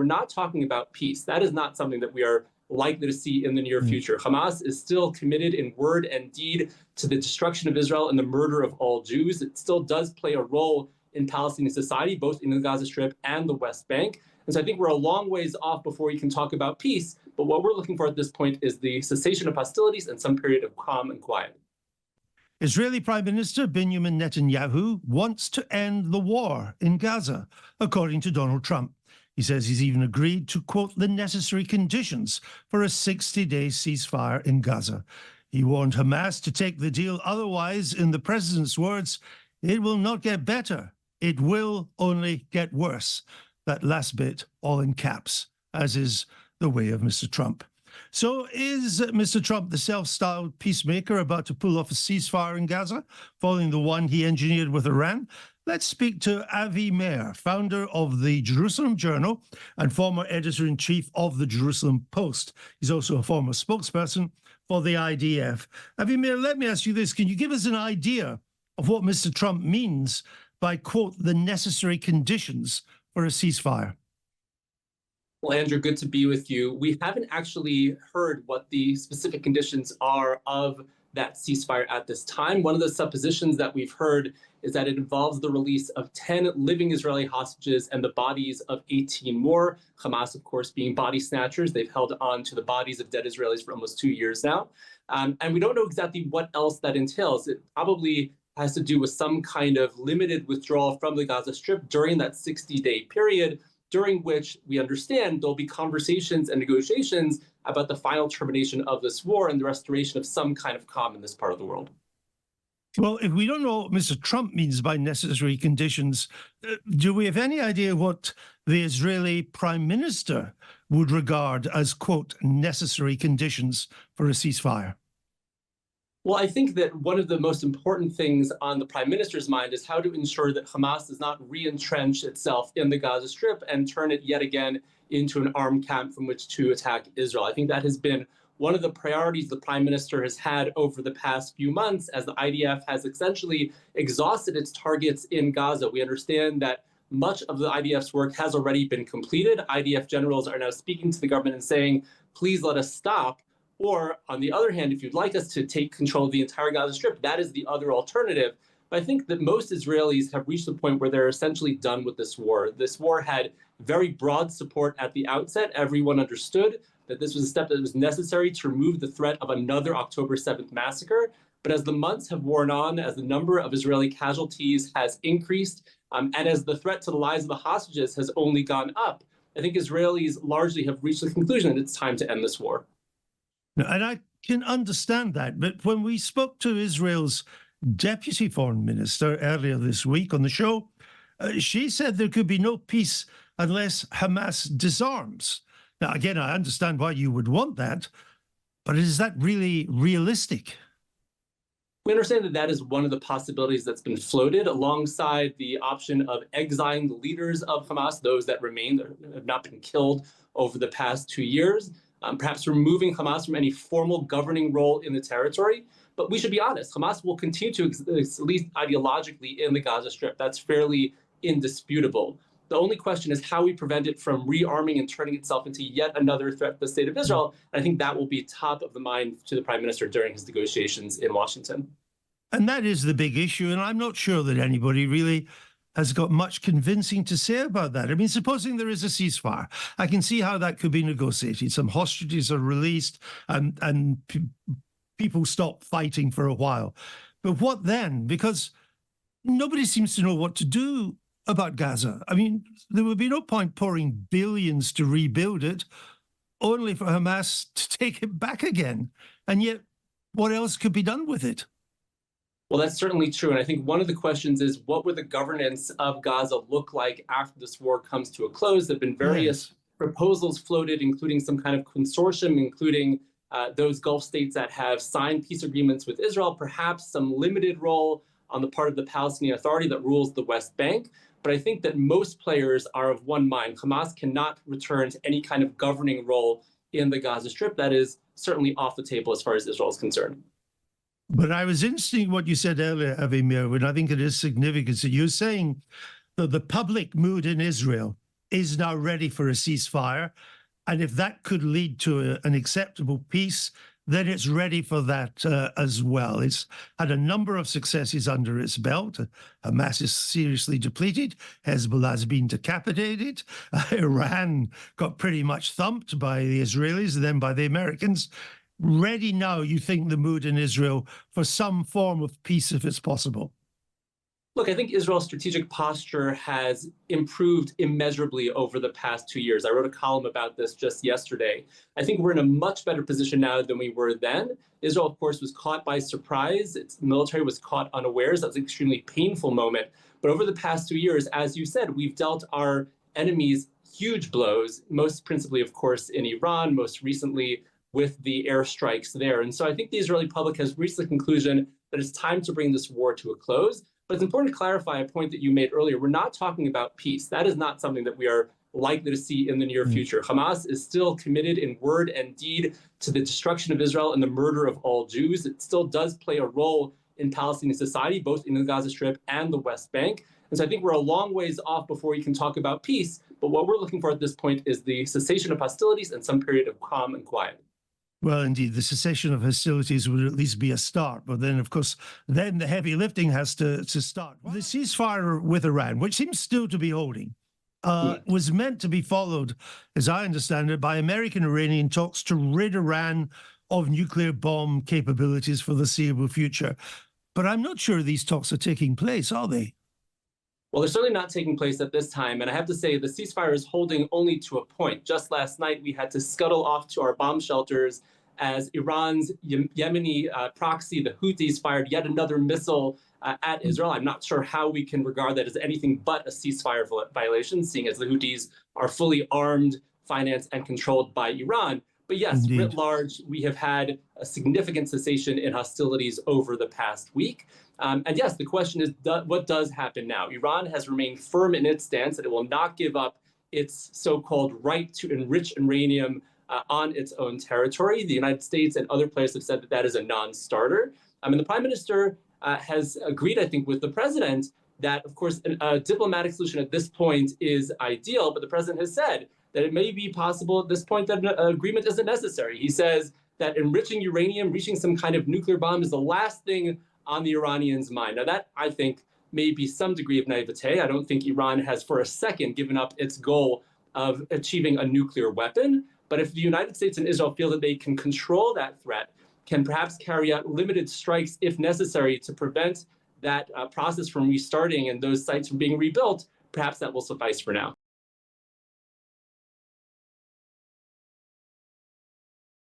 not talking about peace. That is not something that we are likely to see in the near future. Hamas is still committed in word and deed to the destruction of Israel and the murder of all Jews. It still does play a role in Palestinian society, both in the Gaza Strip and the West Bank. And so I think we're a long ways off before we can talk about peace. But what we're looking for at this point is the cessation of hostilities and some period of calm and quiet. Israeli Prime Minister Benjamin Netanyahu wants to end the war in Gaza, according to Donald Trump. He says he's even agreed to, quote, the necessary conditions for a 60-day ceasefire in Gaza. He warned Hamas to take the deal. Otherwise, in the president's words, it will not get better. It will only get worse. That last bit all in caps, as is the way of Mr. Trump. So is Mr. Trump, the self-styled peacemaker, about to pull off a ceasefire in Gaza, following the one he engineered with Iran? Let's speak to Avi Mayer, founder of the Jerusalem Journal and former editor-in-chief of the Jerusalem Post. He's also a former spokesperson for the IDF. Avi Mayer, let me ask you this. Can you give us an idea of what Mr. Trump means by, quote, the necessary conditions for a ceasefire? Well, Andrew, good to be with you. We haven't actually heard what the specific conditions are of that ceasefire at this time. One of the suppositions that we've heard is that it involves the release of 10 living Israeli hostages and the bodies of 18 more. Hamas, of course, being body snatchers. They've held on to the bodies of dead Israelis for almost 2 years now. And we don't know exactly what else that entails. It probably has to do with some kind of limited withdrawal from the Gaza Strip during that 60-day period, during which we understand there'll be conversations and negotiations about the final termination of this war and the restoration of some kind of calm in this part of the world. Well, if we don't know what Mr. Trump means by necessary conditions, do we have any idea what the Israeli Prime Minister would regard as, quote, necessary conditions for a ceasefire? Well, I think that one of the most important things on the Prime Minister's mind is how to ensure that Hamas does not re-entrench itself in the Gaza Strip and turn it yet again into an armed camp from which to attack Israel. I think that has been one of the priorities the Prime Minister has had over the past few months as the IDF has essentially exhausted its targets in Gaza. We understand that much of the IDF's work has already been completed. IDF generals are now speaking to the government and saying, please let us stop. Or, on the other hand, if you'd like us to take control of the entire Gaza Strip, that is the other alternative. But I think that most Israelis have reached the point where they're essentially done with this war. This war had very broad support at the outset. Everyone understood that this was a step that was necessary to remove the threat of another October 7th massacre. But as the months have worn on, as the number of Israeli casualties has increased, and as the threat to the lives of the hostages has only gone up, I think Israelis largely have reached the conclusion that it's time to end this war. And I can understand that. But when we spoke to Israel's deputy foreign minister earlier this week on the show, she said there could be no peace unless Hamas disarms. Now, again, I understand why you would want that, but is that really realistic? We understand that that is one of the possibilities that's been floated alongside the option of exiling the leaders of Hamas, those that remain, that have not been killed over the past 2 years. Perhaps removing Hamas from any formal governing role in the territory. But we should be honest, Hamas will continue to exist, at least ideologically, in the Gaza Strip. That's fairly indisputable. The only question is how we prevent it from rearming and turning itself into yet another threat to the state of Israel. And I think that will be top of the mind to the Prime Minister during his negotiations in Washington. And that is the big issue. And I'm not sure that anybody really has got much convincing to say about that. I mean, supposing there is a ceasefire, I can see how that could be negotiated. Some hostages are released and people stop fighting for a while. But what then? Because nobody seems to know what to do about Gaza. I mean, there would be no point pouring billions to rebuild it, only for Hamas to take it back again. And yet, what else could be done with it? Well, that's certainly true. And I think one of the questions is, what would the governance of Gaza look like after this war comes to a close? There have been various proposals floated, including some kind of consortium, including those Gulf states that have signed peace agreements with Israel, perhaps some limited role on the part of the Palestinian Authority that rules the West Bank. But I think that most players are of one mind. Hamas cannot return to any kind of governing role in the Gaza Strip. That is certainly off the table as far as Israel is concerned. But I was interested in what you said earlier, Avi Mayer, and I think it is significant. So you're saying that the public mood in Israel is now ready for a ceasefire. And if that could lead to an acceptable peace, then it's ready for that as well. It's had a number of successes under its belt. Hamas is seriously depleted. Hezbollah has been decapitated. Iran got pretty much thumped by the Israelis and then by the Americans. Ready now, you think, the mood in Israel for some form of peace if it's possible? Look, I think Israel's strategic posture has improved immeasurably over the past 2 years. I wrote a column about this just yesterday. I think we're in a much better position now than we were then. Israel, of course, was caught by surprise. Its military was caught unawares. That was an extremely painful moment. But over the past 2 years, as you said, we've dealt our enemies huge blows, most principally, of course, in Iran, most recently with the airstrikes there. And so I think the Israeli public has reached the conclusion that it's time to bring this war to a close. But it's important to clarify a point that you made earlier. We're not talking about peace. That is not something that we are likely to see in the near future. Hamas is still committed in word and deed to the destruction of Israel and the murder of all Jews. It still does play a role in Palestinian society, both in the Gaza Strip and the West Bank. And so I think we're a long ways off before we can talk about peace. But what we're looking for at this point is the cessation of hostilities and some period of calm and quiet. Well, indeed, the cessation of hostilities would at least be a start. But then, of course, then the heavy lifting has to start. The ceasefire with Iran, which seems still to be holding, was meant to be followed, as I understand it, by American-Iranian talks to rid Iran of nuclear bomb capabilities for the foreseeable future. But I'm not sure these talks are taking place, are they? Well, they're certainly not taking place at this time. And I have to say, the ceasefire is holding only to a point. Just last night, we had to scuttle off to our bomb shelters as Iran's Yemeni proxy, the Houthis, fired yet another missile at Israel. I'm not sure how we can regard that as anything but a ceasefire violation, seeing as the Houthis are fully armed, financed, and controlled by Iran. But yes, Indeed. writ large, we have had a significant cessation in hostilities over the past week. And yes, the question is, what does happen now? Iran has remained firm in its stance that it will not give up its so-called right to enrich uranium on its own territory. The United States and other players have said that that is a non-starter. And the prime minister has agreed, I think, with the president that, of course, a diplomatic solution at this point is ideal. But the president has said that it may be possible at this point that an agreement isn't necessary. He says that enriching uranium, reaching some kind of nuclear bomb is the last thing on the Iranians' mind. Now, that, I think, may be some degree of naivete. I don't think Iran has for a second given up its goal of achieving a nuclear weapon. But if the United States and Israel feel that they can control that threat, can perhaps carry out limited strikes if necessary to prevent that process from restarting and those sites from being rebuilt, perhaps that will suffice for now.